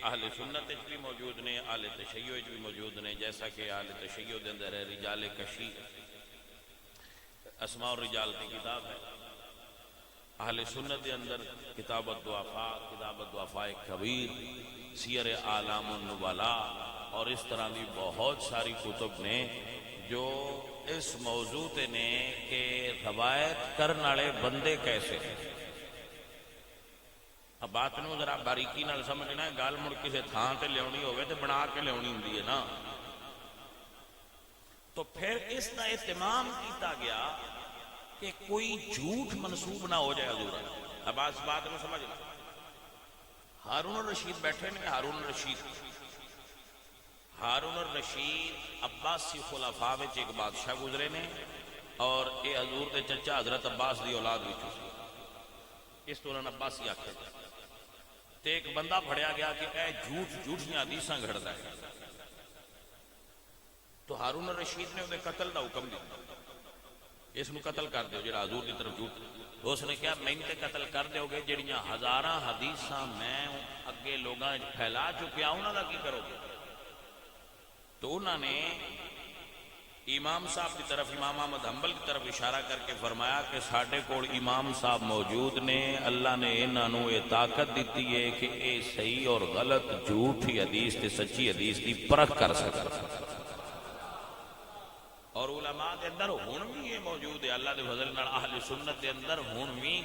اہل سنت بھی موجود نے، اہل تشیع بھی موجود نے، جیسا کہ اہل تشیع دے اندر ہے رجال کشی، اسماء الرجال کی کتاب ہے، اہل سنت دے اندر کتاب الضعفاء کبیر، سیر اعلام النبلاء اور اس طرح کی بہت ساری کتب نے جو اس موضوع تے نے کہ روایت کرنے والے بندے کیسے ہیں۔ اب بات نو ذرا باریکی نال سمجھنا ہے، گل مڑ کسی تھان تے لیاونی ہوئے تے بنا کے لیاونی ہوندی ہے نا۔ تو پھر اس کا اہتمام کیتا گیا کہ کوئی جھوٹ منسوب نہ ہو جائے حضور۔ اب اس بات نو سمجھنا، ہارون الرشید بیٹھے نے، ہارون الرشید عباسی خلفاء وچ ایک بادشاہ گزرے نے، اور اے حضور دے چچا حضرت عباس دی اولاد وچ اس تو انہوں نے عباسی آکھیا جائے۔ تے ایک بندہ پھڑیا گیا کہ اے جھوٹیاں حدیثاں گھڑدا ہے، تو ہارون الرشید نے انہیں قتل دا حکم دیا، اس نو قتل کر دیو جڑا حضور دی طرف جھوٹ۔ اس نے کہا میں تے قتل کر دیو گے جڑیاں ہزاراں حدیثاں میں اگے لوگاں پھیلا چکیا، انہاں دا کی کرو گے؟ تو انہوں نے امام صاحب کی طرف، امام احمد حنبل کی طرف اشارہ کر کے فرمایا کہ ساڈے کول امام صاحب موجود نے، اللہ نے انہاں نو یہ طاقت دیتی ہے کہ اے صحیح اور غلط، جھوٹی حدیث تے سچی حدیث دی پرکھ کر سکتا۔ اور علماء دے اندر ہن بھی یہ موجود ہے، اللہ دے فضل نال اہل سنت دے اندر ہن بھی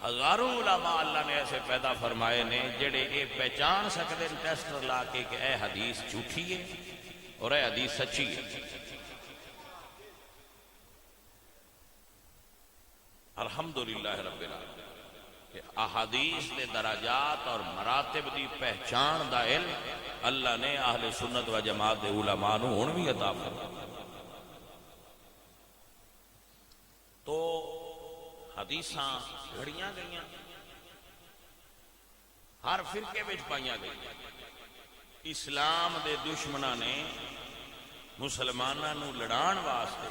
ہزاروں علماء اللہ نے ایسے پیدا فرمائے نے جڑے اے پہچان سکتے ہیں ٹیسٹ لا کے کہ اے حدیث جھوٹی ہے اور اے حدیث سچی ہے۔ الحمدللہ رب العالمین کہ احادیث دے درجات اور مراتب دی پہچان دا علم اللہ نے اہل سنت و جماعت دے علماء نو ہن بھی عطا فرمایا۔ تو حدیثاں گھڑیاں گئیاں، ہر فرقے وچ پائیاں گئیاں۔ اسلام دے دشمناں نے مسلماناں نو لڑان واسطے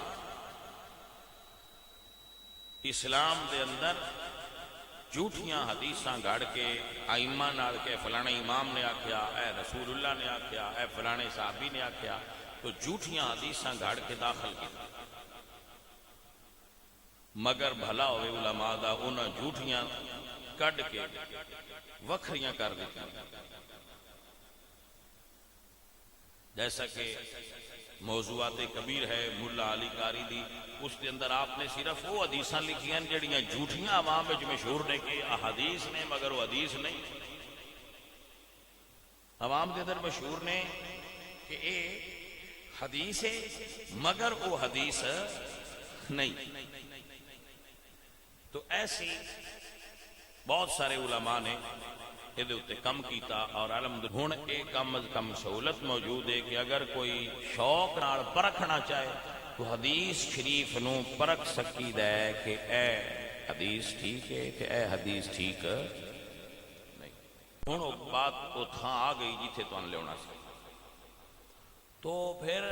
اسلام دے اندر جھوٹیاں حدیثاں گھڑ کے ائمہ نال کے فلانے امام نے آکھیا، اے رسول اللہ نے آکھیا، اے فلانے صحابی نے آکھیا، تو جھوٹیاں حدیثاں گھڑ کے داخل کی، مگر بھلا ہوئے علماء دا انہاں جھوٹیاں کڈ کے وکھریاں کر دیتی۔ جیسا کہ موضوعات کبیر ہے ملا علی قاری دی، اس کے اندر آپ نے صرف وہ حدیثاں لکھی ہیں جڑیاں جھوٹیاں عوام وچ مشہور نے کہ احادیث نے مگر وہ حدیث نہیں، عوام کے اندر مشہور نے کہ اے حدیث ہے مگر وہ حدیث نہیں۔ تو ایسی بہت سارے علماء نے یہ اتنے کم کیتا، اور الحمدللہ ہن ایک کم از کم سہولت موجود ہے کہ اگر کوئی شوق نال پرکھنا چاہے تو حدیث شریف نو پرکھ سکی ہے کہ اے حدیث ٹھیک ہے کہ اے حدیث ٹھیک نہیں۔ ہن وہ بات وہ تھاں آ گئی جتھے تو لیانا سی۔ تو پھر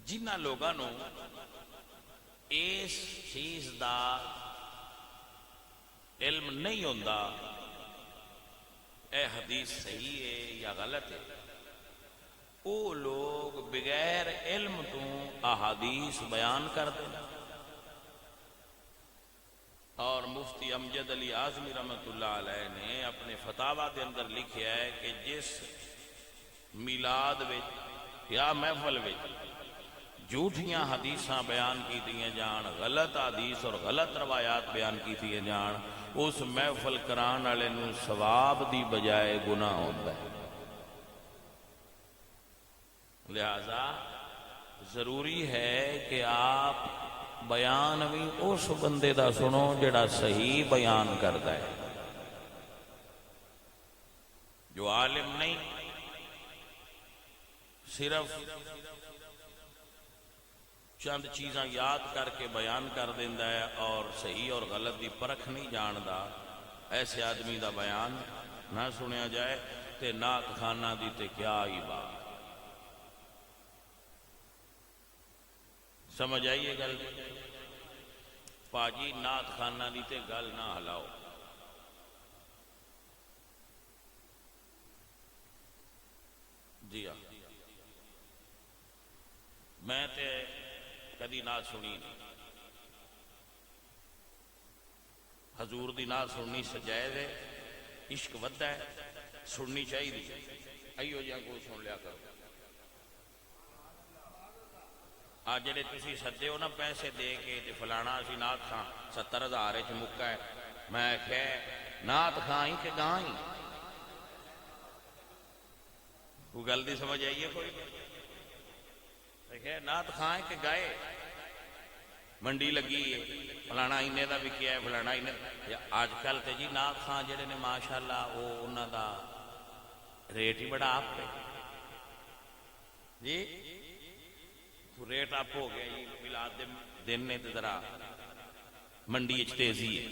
جنہ لوگاں نو اس چیز دا علم نہیں ہوندا اے حدیث صحیح ہے یا غلط ہے، وہ لوگ بغیر علم تو احادیث بیان کر دیں۔ اور مفتی امجد علی اعظمی رحمۃ اللہ علیہ نے اپنے فتاوی کے اندر لکھیا ہے کہ جس میلاد وچ یا محفل وچ جھوٹیاں حدیثاں بیان کیتیاں جان، غلط حدیث اور غلط روایات بیان کیتیاں جان، اس محفل کران والے نو ثواب دی بجائے گناہ ہوندا ہے۔ لہذا ضروری ہے کہ آپ بیان بھی اس بندے دا سنو جڑا صحیح بیان کرتا ہے، جو عالم نہیں صرف چند چیزاں یاد کر کے بیان کر دیندہ ہے اور صحیح اور غلط دی پرکھ نہیں جاندا، ایسے آدمی دا بیان نہ سنیا جائے تے نعت خانہ دی تے کیا ہی بات۔ سمجھ آئیے گل؟ پاجی نعت خانہ دی تے گل نہ ہلاؤ، میں تے کدی نعت سنی نہیں. حضور دی نعت سننی سجائز ہے، عشق ودا ہے، سننی چاہیے. ایو جہاں کو سن لیا کرو. آج جڑے تسی سدے ہو نا پیسے دے کے تے فلانا اسی نعت خاں 70,000 چ مکا ہے، میں کہ نعت خاں ہی کہ گاں ہی؟ کوئی گل دی سمجھ آئیے کوئی؟ دیکھے نعت خاں ہے کہ گائے؟ منڈی لگی ہے، فلانا اینے دا بھی کیا ہے، فلانا اینے دا. آج کل تے جی نعت خاں جڑے نے ماشاءاللہ وہ انہاں دا ریٹ ہی بڑا آپ پہ جی. ریٹ اپ ہو گیا جی. میلاد دے دن نے تے ذرا منڈی اچ تیزی ہے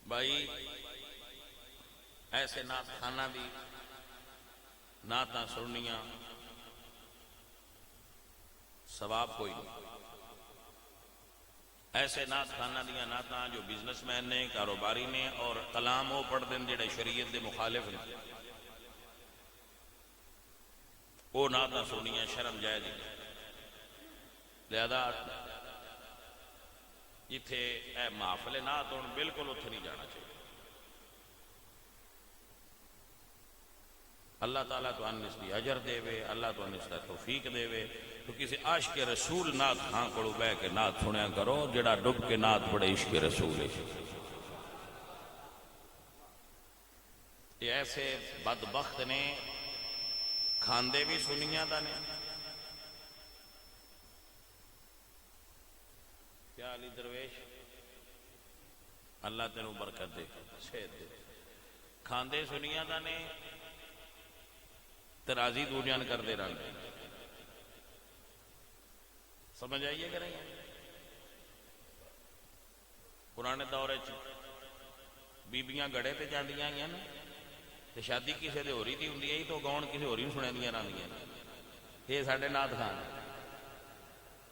بھائی. ایسے نعت خانہ دی نعتاں سننیاں ثواب کوئی نہیں. ایسے نعت خانہ دیا نعتاں جو بزنس مین نے، کاروباری نے، اور کلام وہ پڑھ دیں جڑے شریعت دے مخالف نے، وہ نعتاں سننیاں شرم جائز نہیں. لہذا جتھے اے محفل نعت ہون بالکل اتھے نہیں جانا چاہیے. اللہ تعالیٰ تو انس دی اجر دے وے، اللہ تو انس دا توفیق دے وے. تو کسی عاشق رسول نعت خاں کڑو بہ کے نعت سنیا کرو جڑا ڈب کے نعت پڑھے عشق رسول ہے. یہ ایسے بدبخت نے کھاندے بھی سنیاں دا نے. کیا علی درویش اللہ تینوں برکت دے صحت دے. کھاندے سنیاں دا نے ترازی دوریان کر دے رہا. سمجھ آئیے کہ نہیں؟ پرانے دور بیبیاں گڑے تے جاندیاں ہیں نا تے شادی کسی دے ہوری دی ہوندی ہے تو گاؤن کسی ہوری نوں سنیا دیاں رہندیاں. یہ ساڈے نعت خان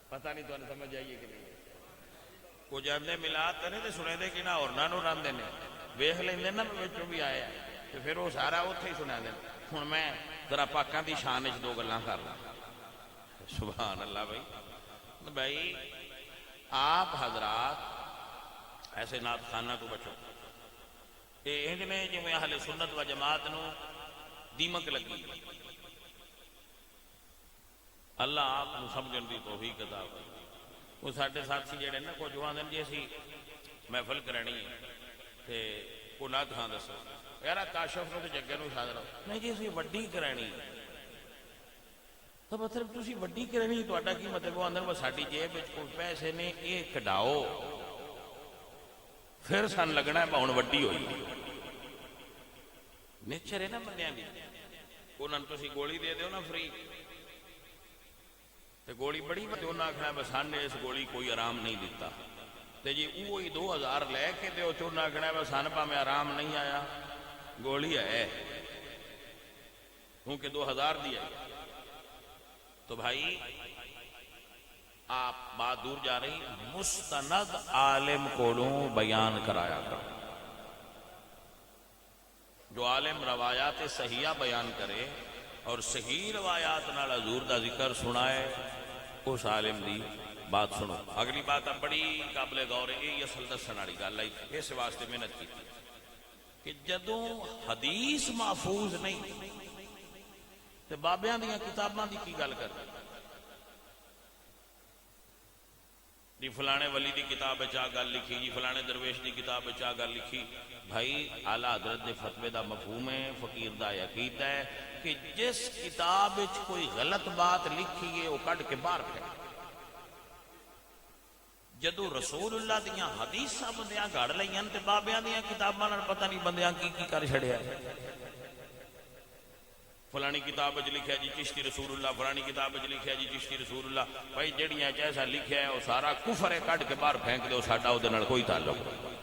پتہ نہیں تمہیں سمجھ آئیے کہ نہیں. کو جاندے ملاد تے نہیں تے سنے دے کہ نہ ہورناں نوں رہندے نے ویکھ لیندے نا وچوں بھی آیا تے پھر وہ سارا اوتھے ہی سنا دے. ہن میں ذرا پاکاں دی شان وچ دو گلاں کر لاں. سبحان اللہ بھائی. بھائی آپ حضرات ایسے نعت خانہ کو بچو. یہ انج میں جو اہل سنت و جماعت نو دیمک لگی. اللہ آپ کو سمجھن دی توفیق عطا کرے. وہ ساڈے ساتھی جڑے نا کچھ آندے جی اسی محفل کرانی ہے تے کو نعت خان دسو یار کاشف نو تے جگے نو حاضر نہیں جی اسی وڈی کرانی ہے. تو مطلب تسی وڈی کرانی تہاڈا کی مطلب وہ اندر ساڈی جیب وچ کوئی پیسے نے یہ کڈاؤ پھر سن لگنا ہے ہن وڈی ہوئی. نیچر ہے نا بندیاں دی. انہاں نوں تسی گولی دے دیو نا فری تے گولی بڑی تے انہاں آکھنا بس سانے اس گولی کوئی آرام نہیں دیتا تے جی وہی 2000 لے کے تے انہاں آکھنا بس سان پاویں آرام نہیں آیا گولی ہے کیونکہ 2000 دی ہے. تو بھائی آپ بات دور جا رہی. مستند عالم کولوں بیان کرایا کرو. جو عالم روایات صحیحہ بیان کرے اور صحیح روایات نال حضور دا ذکر سنائے اس عالم دی بات سنو. اگلی بات اب بڑی قابل غور ہے. یہ اصل دسن والی گل ہے. اس واسطے محنت کی کہ جدوں حدیث محفوظ نہیں تے بابیاں دیاں کتاباں دی کی گل کر جی فلانے ولی دی کتاب چاہ گل لکھی جی فلانے درویش دی کتاب چاہ گل لکھی. بھائی اعلیٰ حضرت دے فتوے دا مفہوم ہے فقیر دا عقیدہ ہے کہ جس کتاب وچ کوئی غلط بات لکھی ہے وہ کڈ کے باہر پھینک. جدو رسول اللہ دیاں حدیثاں بندیاں گھڑ لئیاں تے بابیاں دیاں کتاباں نال پتہ نہیں بندیاں کی کر چھڑیا. فلانی کتاب وچ لکھیا جی چشتی رسول اللہ، فلانی کتاب وچ لکھیا جی چشتی رسول اللہ. بھائی جڑیاں جیسا لکھیا ہے وہ سارا کفر ہے کڈ کے باہر پھینک دو. ساڈا او دے نال کوئی تعلق نہیں.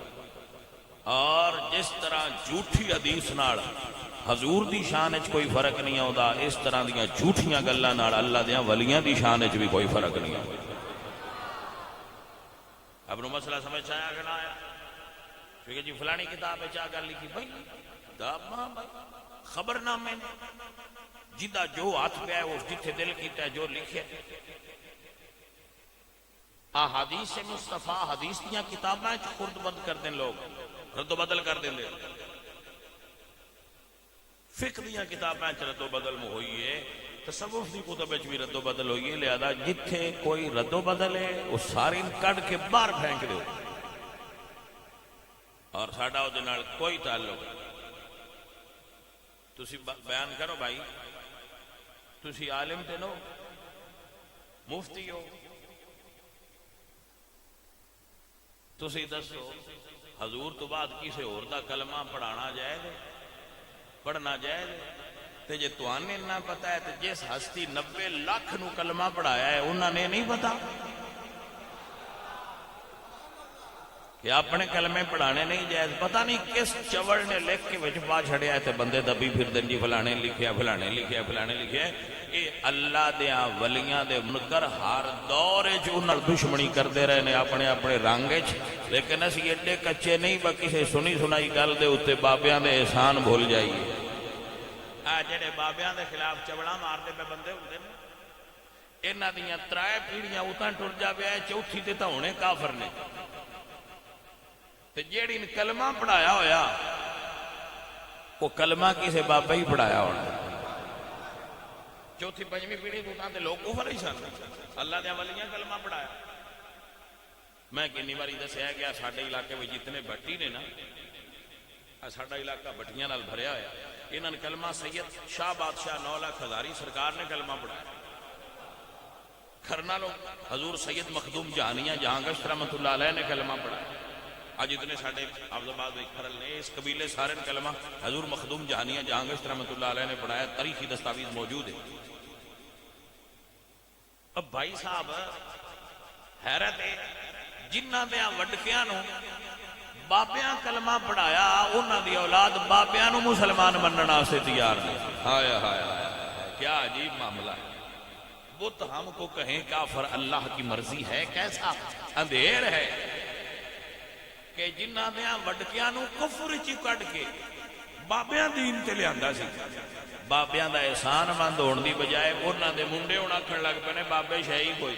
اور جس طرح جھوٹھی حدیث نال حضور دی شان وچ کوئی فرق نہیں آਉਂدا اس طرح دیاں جھوٹیاں گلاں نال اللہ دیاں ولیاں دی شان وچ بھی کوئی فرق نہیں آਉਂدا. اب نو مسئلہ سمجھ آیا کہ نہ آیا؟ کیونکہ جی فلانی کتاب وچ آ گل لکھی. بھائی کتاباں خبر نامے جدا جو ہاتھ پہ ہے وہ جتھے دل کیتا ہے جو لکھے احادیث مصطفیٰ حدیث دیاں کتاباں خرد بند کر دیں لوگ رد و بدل کر دیں لے فقہ دیاں کتاباں رد و بدل میں ہوئی ہے تصوف دی کتب بھی رد و بدل ہوئی ہے لہذا جتھے کوئی رد و بدل ہے وہ ساری کٹ کے باہر پھینک دو اور ساڈا وہ نال کوئی تعلق تسی بیان کرو بھائی تسی عالم تے نو مفتی ہو تسی دسو حضور تو بعد کسی اور دا کلمہ پڑھانا جائز پڑھنا جائز تے جے توانے نہ پتا ہے تے جس ہستی 90 لاکھ نو کلمہ پڑھایا ہے انہوں نے نہیں پتا کہ اپنے کلمے پڑھانے نہیں جائز پتہ نہیں کس چوڑ نے لکھ کے وچ پا چھڑیا ہے تے بندے دبی پھر دن جی فلانے لکھیا فلانے لکھیا فلانے لکھیا اے اللہ دیاں ولیاں دے منکر ہر دور وچ انہاں دشمنی کردے رہے نے اپنے اپنے رنگ وچ لیکن اسی ایڈے کچے نہیں با کسے سنی سنائی گل دے اوتے بابیاں دے احسان بھول جائیے جڑے بابیاں دے خلاف چوڑا مارتے پہ بندے ہوندے نے انہاں دیاں 3 پیڑیاں اتاں ٹر جاوے چوتھی تے تاں ہونے کافر نے تے جیڑی نے کلمہ پڑھایا ہویا وہ کلمہ کسے بابا ہی پڑھایا ہونا چوتھی پنجویں پیڑھی اتاں تے لوگ کفر ہی سن اللہ دے ولیاں کلمہ پڑھایا میں کنی باری دسیا گیا ساڈے علاقے میں جتنے بھٹی نے نا ساڈا علاقہ بھٹیاں نال بھریا ہوا انہوں نے کلمہ سید شاہ بادشاہ 9 لاکھ ہزاری سرکار نے کلمہ پڑھایا کھرنا لوگ حضور سید مخدوم جہانیہ جہاں گشت رحمت اللہ علیہ نے کلمہ پڑھایا آج اتنے ساڑھے حافظ آباد میں کھرل نے اس قبیلے سارے نے کلمہ حضور مخدوم جہانیہ جہاں گشت رحمت اللہ علیہ نے پڑھایا تاریخی دستاویز موجود ہے اب بھائی صاحب حیرت ہے جنہ دیاں وڈکیاں نو بابیاں کلمہ پڑھایا انہاں دی اولاد بابیاں نو مسلمان مننا سے تیار نہیں ہائے ہائے ہائے کیا عجیب معاملہ ہے بت ہم کو کہیں کافر اللہ کی مرضی ہے کیسا اندھیر ہے کہ جنہ دیاں وڈکیاں نو کفر چی کٹ کے بابیاں دین تے لیاندا سی بابیاں دا احسان مند ہون دی بجائے انہاں دے منڈے ہون آکھن لگ پے نے بابے شہی کوئی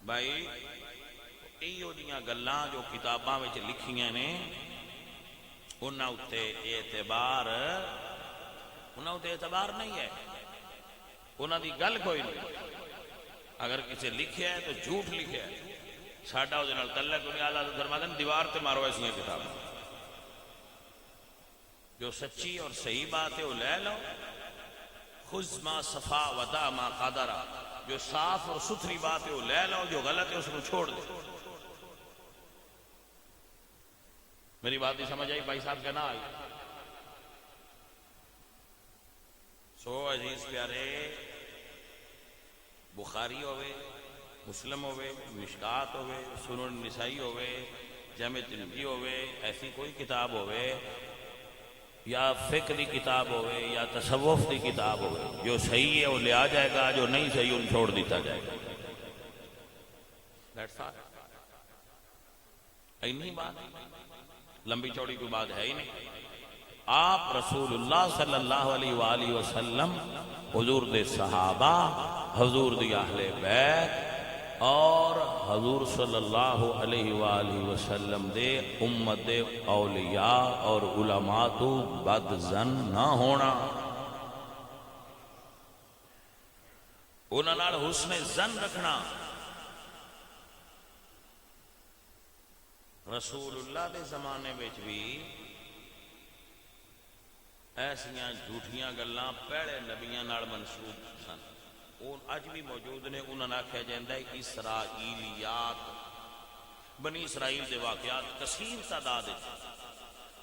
بھائی ایو دیاں گلاں جو کتاباں وچ لکھیاں نے انہاں اُتے اعتبار نہیں ہے انہاں دی گل کوئی نہیں اگر کسی لکھیا ہے تو جھوٹ لکھیا ہے ساڈا او دے نال تعلق نہیں اعلیٰ حضرت فرماتے ہیں دیوار تے مارو ایسیاں کتاباں جو سچی اور صحیح بات ہے وہ لے لو خذ ما صفا ودا ما قدرا جو صاف اور ستھری بات ہے وہ لے لو جو غلط ہے اس کو چھوڑ دو میری بات نہیں سمجھ آئی بھائی صاحب کہنا آئی سو عزیز پیارے بخاری ہوئے مسلم ہوئے مشکات ہوئے سنن نسائی ہوئے جامع ترمذی ہوئے ایسی کوئی کتاب ہوئے یا فقہ دی کتاب ہوئے یا تصوف دی کتاب ہوئے جو صحیح ہے وہ لیا جائے گا جو نہیں صحیح ان چھوڑ دیتا جائے گا اینی بات لمبی چوڑی کوئی بات ہے ہی نہیں آپ رسول اللہ صلی اللہ علیہ وآلہ وسلم حضور دے صحابہ حضور دی اہل بیت اور حضور صلی اللہ علیہ وآلہ وسلم دے امت دے اولیاء اور علماء تو بد زن نہ ہونا انہاں نال حسن زن رکھنا رسول اللہ دے زمانے وچ بھی ایسیاں جھوٹیاں گلاں پہلے نبیاں نال منسوب سن اج بھی موجود نے انہاں نے آکھیا جاندا ہے اسرائیلیات بنی اسرائیل دے واقعات کثیر تعداد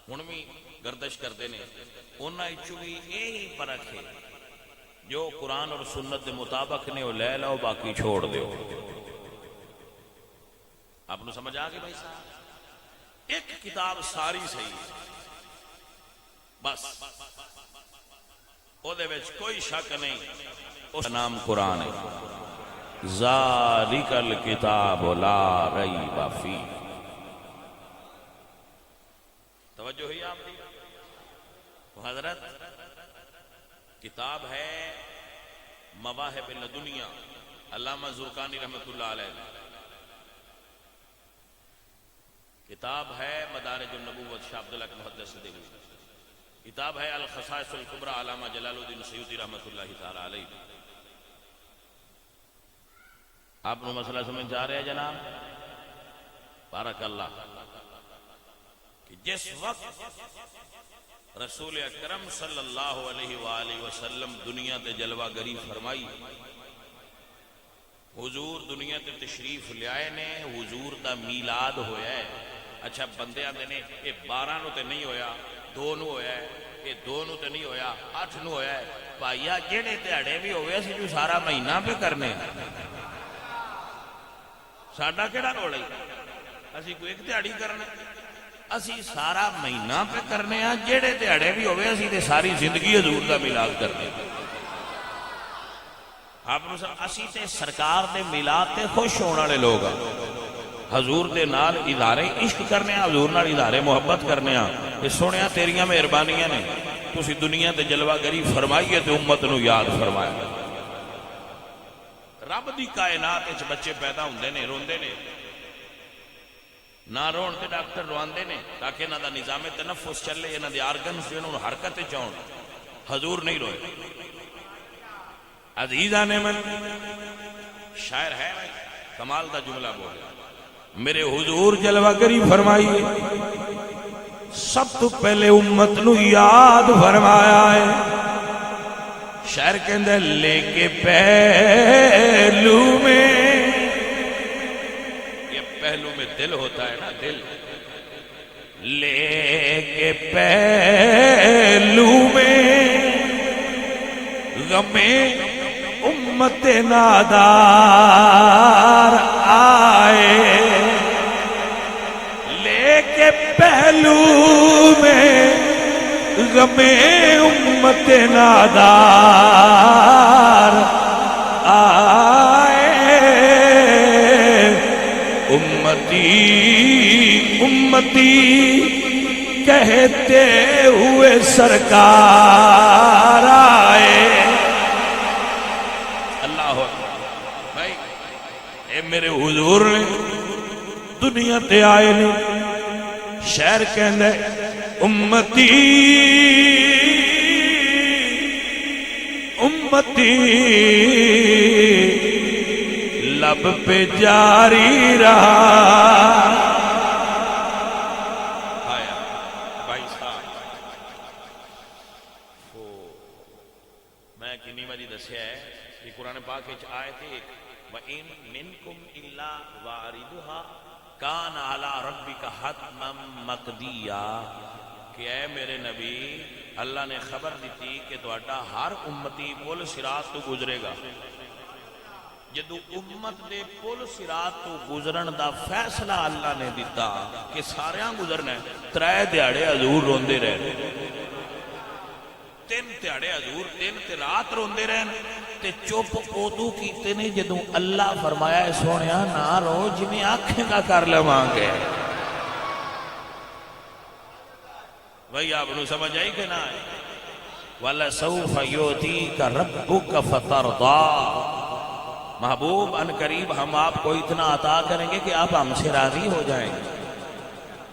ہن بھی گردش کرتے ہیں انہاں وچوں بھی یہی فرق ہے جو قرآن اور سنت دے مطابق نے وہ لے لو باقی چھوڑ دیو آپ نے سمجھ آ گئی بھائی صاحب ایک کتاب ساری صحیح بس او دے وچ کوئی شک نہیں اس کا نام قرآن ہے ذالک الکتاب لا ریب فیہ توجہ ہی آپ دی تو حضرت کتاب ہے مواہب لدنیا، علامہ زرقانی رحمۃ اللہ علیہ، کتاب ہے مدارج النبوت شاہ عبداللہ کے محدث دہلوی، کتاب ہے الخصائص الکبریٰ علامہ جلال الدین سیوطی رحمۃ اللہ تعالی علیہ۔ آپ نے مسئلہ سمجھ جا رہے ہیں جناب؟ بارک اللہ۔ کہ جس وقت رسول اکرم صلی اللہ علیہ وآلہ وسلم دنیا تے جلوہ گری فرمائی، حضور دنیا تے تشریف لے آئے نے، حضور دا میلاد ہویا ہے۔ اچھا بندے آتے نے یہ 12 نو تے نہیں ہویا، 2 نو ہویا ہے، یہ 2 نو تے نہیں ہویا، 8 نو ہویا ہے۔ بھائیا جہے دیہڑے بھی ہوئے اسی جو سارا مہینہ پہ کرنے ساڈا کیڑا رول ہے؟ اسی کوئی ایک دیہڑی کرنا، اسی سارا مہینہ پہ کرنے ہاں۔ جہے دیہڑے بھی ہوئے اسی تے ساری زندگی حضور دا میلاد کرنے۔ آپ اسی تے سرکار دے میلاد تے خوش ہونے والے لوگ ہیں، حضور دے نال اظہار عشق کرنے ہاں، حضور نال اظہار محبت کرنے ہاں۔ یہ سنیا تیریاں مہربانیاں نے، تسی دنیا تے جلوہ گری فرمائیے تے امت نو یاد فرمایا۔ رب دی کائنات وچ بچے پیدا ہوندے نے، روندے نے، نہ رون تے ڈاکٹر رواندے نے تاکہ انہاں دا نظام تنفس چلے، انہاں دے آرگنز جو انہاں حرکت وچ آؤن۔ حضور نہیں روئے۔ عزیزان من شاعر ہے کمال دا جملہ بولے، میرے حضور جلوہ گری فرمائیے، سب تو پہلے امت نو یاد فرمایا ہے۔ شاعر کہندے لے کے پہلو میں، یہ پہلو میں دل ہوتا ہے نا، دل لے کے پہلو میں غم امت نادار آئے، لے کے پہلو میں غم امت نادار آئے، امتی امتی کہتے ہوئے سرکار آئے۔ اللہ بھائی اے میرے حضور نے دنیا تے آئے نے، شعر کہندے امتی امتی لب پہ جاری رہا۔ بھائی صاحب میں کنی باری دسیا ہے کہ قرآن پاک وچ آیت ایک وَإِن مِّنكُمْ إِلَّا وَارِدُهَا کان علی ربک حتما مقضیا، کہ اے میرے نبی اللہ نے خبر دیتی کہ تہاڈا ہر امتی پل صراط تو گزرے گا۔ جدو امت دے پل صراط تو گزرن دا فیصلہ اللہ نے دیتا کہ ساریاں گزرنا ہے، 3 دیہڑے حضور روندے رہے، 3 دیہڑے حضور 3 رات روندے رہے، تے چپ ادو کیتے نے جدوں اللہ فرمایا ہے سونیا نہ رو جویں آنکھیں کا کر لواں گے۔ بھائی آپ نے سمجھ آئی کہ نہ آئی؟ وَلَسَوْفَ يُؤْتِيكَ رَبُّكَ فَتَرْضَىٰ، محبوب ان قریب ہم آپ کو اتنا عطا کریں گے کہ آپ ہم سے راضی ہو جائیں گے۔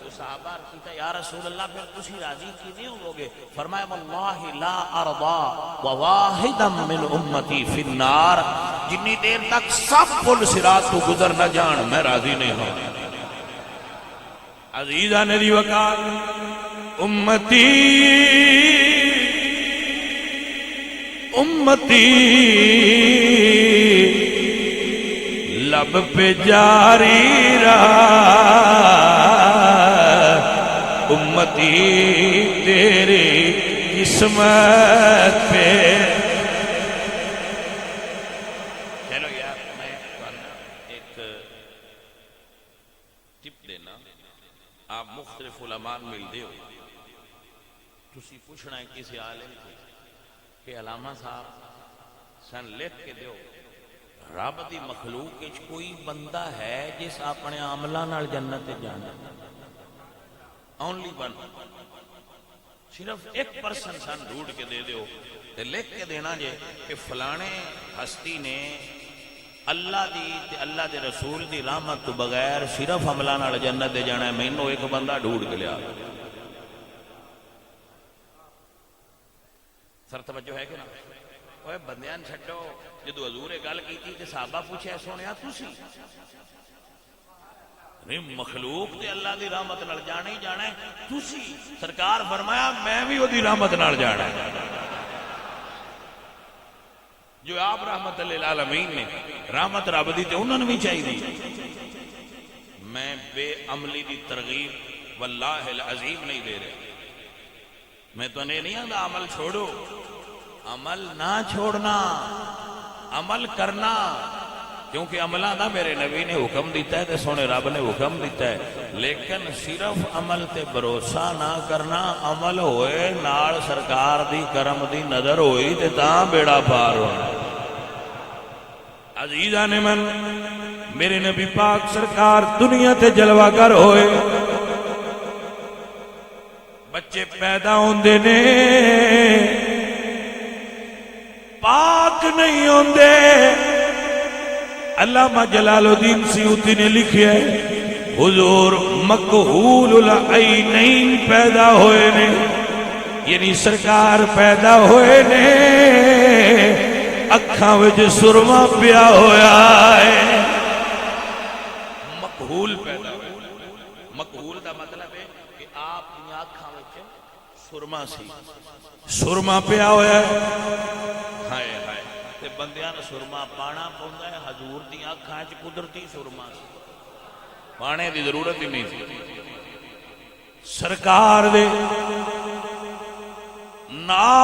تو صحابہ کہتا یا رسول اللہ پھر تسی راضی کی نہیں ہو گے؟ فرمایا واللہ لا ارضا وواحدا من امتی فی النار، جنی دیر تک سب پل صراط تو گزر نہ جان میں راضی نہیں ہوں۔ عزیزہ ندی وقار امتی امتی لب پہ جاری رہا، امتی تیری قسمت پہ۔ چلو یار میں ایک ٹپ دینا، آپ مختلف علماء ملتے ہو، تسی پوچھنا ہے کسی عالم کو کہ علامہ صاحب سن لکھ کے دیو رب دی مخلوق وچ کوئی بندہ ہے جس اپنے عملاں نال جنت تے جانا؟ اونلی ون، صرف 1% سن ڈھونڈ کے دے دیو تے لکھ کے دینا جے کہ فلانے ہستی نے اللہ دی تے اللہ دے رسول دی رحمت تو بغیر صرف عملاں نال جنت دے جانا ہے، مینوں ایک بندہ ڈھونڈ کے لیا۔ سر توجہ ہے کہ نہ؟ اوے بندیاں چھڈو، جدو حضور گل کیتی تے صحابہ پوچھے سونیا تسی نہیں مخلوق تے اللہ دی رحمت نال جانا ہی جانا ہے، تسی سرکار فرمایا میں بھی وہ دی رحمت نال جانا ہے۔ جو آپ رحمت للعالمین نے رحمت رب دی تے انہوں نے بھی چاہیے۔ میں بے عملی دی ترغیب واللہ العظیم نہیں دے رہے، میں تو نہیں آندا عمل چھوڑو، عمل نہ چھوڑنا، عمل کرنا، کیونکہ عملہ دا میرے نبی نے حکم دیتا ہے تے سونے رب نے حکم دیتا ہے، لیکن صرف عمل تے بھروسہ نہ کرنا، عمل ہوئے نال سرکار دی کرم دی نظر ہوئی تے تاں بیڑا پار ہونا۔ عزیزان من میرے نبی پاک سرکار دنیا تے جلوہ گر ہوئے، بچے پیدا ہوندے نے پاک نہیں ہوندے۔ علامہ جلال الدین سیوطی نے لکھیا ہے حضور مکحول العینین پیدا ہوئے نے، یعنی سرکار پیدا ہوئے نے اکھاں وچ سرما پیا ہویا ہے۔ مکحول پیدا ہوئے، مکحول دا مطلب ہے کہ آپ دی اکھاں وچ سرما سی، سرما پیا ہویا ہے۔ ہائے ہائے تے بندیاں نوں سرما پانا پوندا ہے، حضور دی اکھاں وچ قدرتی سرما سی، پانے دی ضرورت ہی نہیں سی۔ سرکار دے ناف